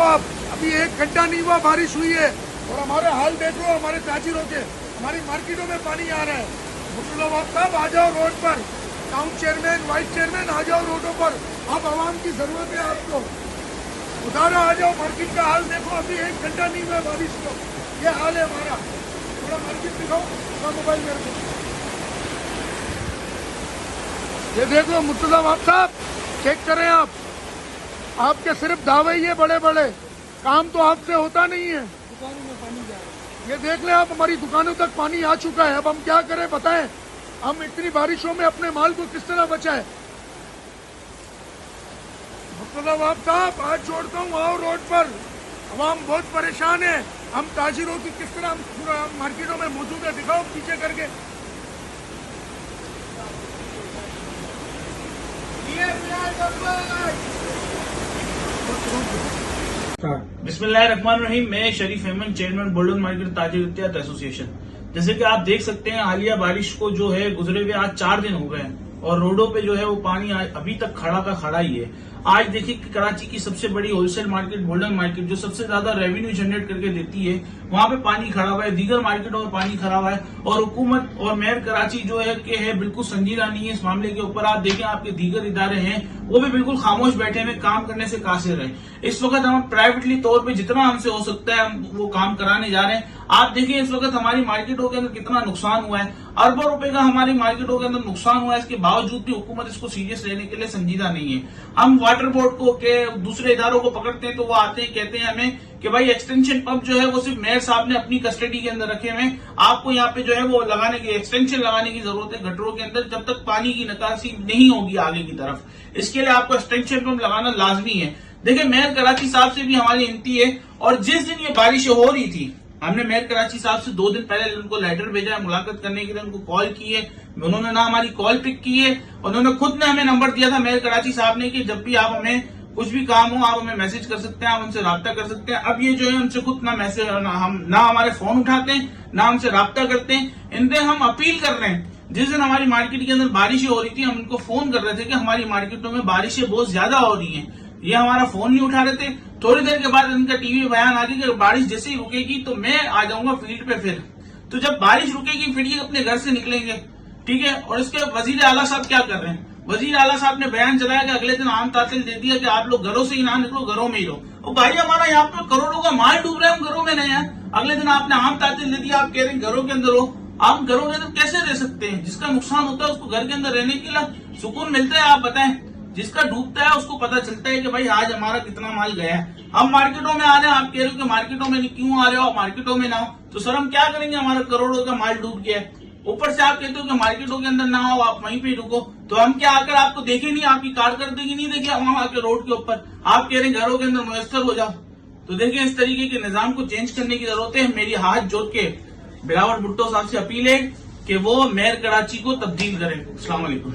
आप, अभी 1 घंटा नहीं हुआ बारिश हुई है और हमारे हाल देख लो, हमारे ताजिरों के, हमारी मार्केटों में पानी आ रहा है। मुख्तार साहब आ जाओ रोड पर, टाउन चेयरमैन, वाइस चेयरमैन आ जाओ रोडों पर, अब आवाम की जरूरत है आपको। उधारा आ जाओ, मार्केट का हाल देखो, अभी 1 घंटा नहीं हुआ बारिश को, ये हाल है हमारा। थोड़ा मार्केट दिखाओ, थोड़ा मोबाइल मेरे को, ये देख लो मुख्तार साहब, चेक करें आप, आपके सिर्फ दावे ही है बड़े बड़े, काम तो आपसे होता नहीं है। दुकानों में पानी जा रहा है, ये देख लें आप, हमारी दुकानों तक पानी आ चुका है। अब हम क्या करें बताएं, हम इतनी बारिशों में अपने माल को किस तरह बचाएं। मुख्तार साहब आज छोड़ता हूँ, आओ रोड पर, अवाम बहुत परेशान है, हम ताजिरों की किस तरह पूरा मार्केटों में मौजूद है, दिखाओ पीछे करके। बिस्मिल्लाहिर्रहमानिर्रहीम। मैं शरीफ अहमद, चेयरमैन बुलडन मार्केट ताजिर इत्तेहाद एसोसिएशन। जैसे कि आप देख सकते हैं, हालिया बारिश को जो है गुजरे हुए आज 4 दिन हो गए हैं और रोडों पे जो है वो पानी अभी तक खड़ा का खड़ा ही है। आज देखिए कि कराची की सबसे बड़ी होलसेल मार्केट बुलडन मार्केट, जो सबसे ज्यादा रेवेन्यू जनरेट करके देती है, वहां पे पानी खड़ा हुआ है, दीगर मार्केटों में पानी खड़ा हुआ है और हुकूमत और मेयर कराची जो है कि है बिल्कुल संजीदा नहीं है इस मामले के ऊपर। आप देखें, आपके दीगर इदारे हैं वो भी बिल्कुल खामोश बैठे हुए, काम करने से कासिर है। इस वक्त हम प्राइवेटली तौर पे जितना हमसे हो सकता है हम वो काम कराने जा रहे हैं। आप देखिए इस वक्त हमारी मार्केटों के अंदर कितना नुकसान हुआ है, अरबों रुपए का हमारी मार्केटों के अंदर नुकसान हुआ है। इसके बावजूद भी हुकूमत इसको सीरियस लेने के लिए संजीदा नहीं है। हम वाटर बोर्ड को के दूसरे इदारों को पकड़ते हैं तो वो आते हैं, कहते हैं हमें कि भाई एक्सटेंशन पंप जो है वो सिर्फ मेयर साहब ने अपनी कस्टडी के अंदर रखे हुए, आपको यहाँ पे जो है वो लगाने की एक्सटेंशन लगाने की जरूरत है गटरों के अंदर, जब तक पानी की निकासी नहीं होगी आगे की तरफ। इसके लिए आपको एक्सटेंशन पंप लगाना लाजमी है। देखिए, मेयर कराची साहब से भी हमारी विनती है, और जिस दिन ये बारिश हो रही थी हमने मेयर कराची साहब से 2 दिन पहले उनको लेटर भेजा है मुलाकात करने के लिए, उनको कॉल की है, उन्होंने ना हमारी कॉल पिक की है, उन्होंने खुद ने हमें नंबर दिया था मेयर कराची साहब ने कि जब भी आप हमें कुछ भी काम हो आप हमें मैसेज कर सकते हैं, आप उनसे राब्ता कर सकते हैं। अब ये जो है उनसे खुद ना मैसेज, ना हमारे फोन उठाते हैं, ना हमसे राब्ता करते हैं। इनसे हम अपील कर रहे हैं, जिस दिन हमारी मार्केट के अंदर बारिशें हो रही थी हम उनको फोन कर रहे थे कि हमारी मार्केटों में बारिशें बहुत ज्यादा हो रही हैं, ये हमारा फोन नहीं उठा रहे थे। थोड़ी देर के बाद इनका टीवी बयान आ गया कि बारिश जैसे ही रुकेगी तो मैं आ जाऊंगा फील्ड पे। फिर तो जब बारिश रुकेगी फिर ये अपने घर से निकलेंगे, ठीक है। और इसके वजीर आला साहब क्या कर रहे हैं, वजीर आला साहब ने बयान चलाया कि अगले दिन आम तातील दे दिया कि आप लोग घरों से ही ना निकलो, घरों में ही रहो। और भाई हमारा यहाँ पे करोड़ों का माल डूब रहा है, हम घरों में नहीं है। अगले दिन आपने आम तातील दे दिया, आप कह रहे हैं घरों के अंदर हो। आप घरों के अंदर कैसे रह सकते हैं? जिसका नुकसान होता है उसको घर के अंदर रहने के लिए सुकून मिलता है? आप बताएं। जिसका डूबता है उसको पता चलता है कि भाई आज हमारा कितना माल गया है। हम मार्केटों में आ रहे हैं, आप कह रहे हो कि मार्केटों में क्यों आ रहे हो, मार्केटों में ना हो तो सर हम क्या करेंगे, हमारा करोड़ों का माल डूब गया है। ऊपर से आप कहते हो कि मार्केटों के अंदर ना हो, आप वहीं पे रुको, तो हम क्या आकर आपको देखे नहीं, आपकी कारकर्दगी नहीं देखे वहां आके रोड के ऊपर? आप कह रहे हैं घरों के अंदर मुयस्सर हो जाओ। तो देखिए, इस तरीके के निजाम को चेंज करने की जरूरत है। मेरी हाथ जोड़ के बिलावल भुट्टो साहब से अपील है कि वो मेयर कराची को तब्दील करें। अस्सलाम वालेकुम।